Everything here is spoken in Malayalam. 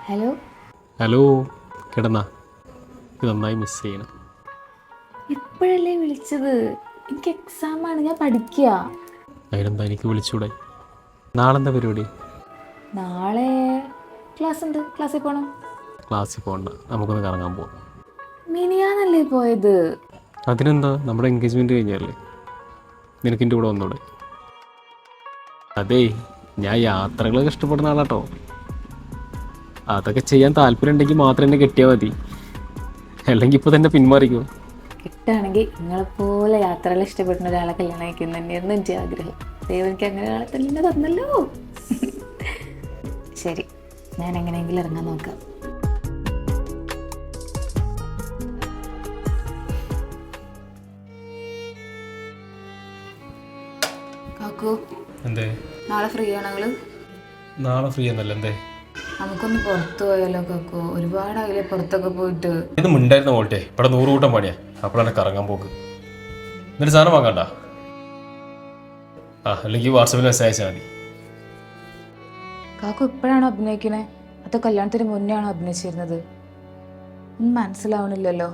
ഹലോ. ഹലോ, കിടന്നാ? ഇത് നന്നായി മിസ് ചെയ്യണം. ഇപ്പോഴല്ലേ വിളിച്ചത്? എനിക്ക് എക്സാമാണ്, ഞാൻ പഠിക്കുക. അതിനെന്താ എനിക്ക് വിളിച്ചൂടെ? നാളെന്താ പരിപാടി? നാളെ ക്ലാസ് ഉണ്ട്, ക്ലാസ്സിൽ പോകണം. ക്ലാസ്സിൽ പോകണ്ട, നമുക്കൊന്ന് കറങ്ങാൻ പോവാം. മിനിയാന്നല്ലേ പോയത്? അതിനെന്താ, നമ്മുടെ എൻഗേജ്മെൻറ്റ് കഴിഞ്ഞല്ലേ? നിനക്കിൻ്റെ കൂടെ വന്നൂടെ? അതേ, ഞാൻ യാത്രകളൊക്കെ ഇഷ്ടപ്പെടുന്ന ആളാട്ടോ. അതൊക്കെ ചെയ്യാൻ താല്പര്യം ഉണ്ടെങ്കിൽ മാത്രം എന്നെ കെട്ടിയാൽ മതി, അല്ലെങ്കിൽ ഇപ്പോൾ തന്നെ പിന്മാറിക്കോ. കിട്ടുകയാണെങ്കിൽ നിങ്ങളെപ്പോലെ യാത്രകൾ ഇഷ്ടപ്പെടുന്ന ഒരാളെ കല്യാണം കഴിക്കുന്ന തന്നെയായിരുന്നു എൻ്റെ ആഗ്രഹം. ദൈവം എനിക്ക് അങ്ങനെ ഒരാളെ തന്നെ തന്നല്ലോ. ശരി, ഞാൻ എങ്ങനെയെങ്കിലും ഇറങ്ങാൻ നോക്കാം. കാക്കു, എന്തേ നാളെ ഫ്രീ ആണോ നിങ്ങള്? നാളെ ഫ്രീ എന്നല്ല, എന്തേ? നമുക്കൊന്ന് പുറത്തു പോയാലോ കാക്കു? ഒരുപാടായില്ലേ പുറത്തൊക്കെ പോയിട്ട്. ഇത് മിണ്ടായിരുന്ന വോൾട്ടേ, ഇവിടെ 100 കൂട്ടം പണിയാ. അപ്പോഴാണ് കറങ്ങാൻ പോക്ക്. എന്നിട്ട് സാധനം വാങ്ങണ്ട. അല്ലെങ്കിൽ വാട്സാപ്പിൽ മെസ്സേജ് അയച്ചാൽ മതി. കാക്കു ഇപ്പോഴാണോ അഭിനയിക്കണേ? അതോ കല്യാണത്തിന് മുന്നേ ആണോ അഭിനയിച്ചിരുന്നത്? ഒന്നും മനസ്സിലാവണില്ലല്ലോ.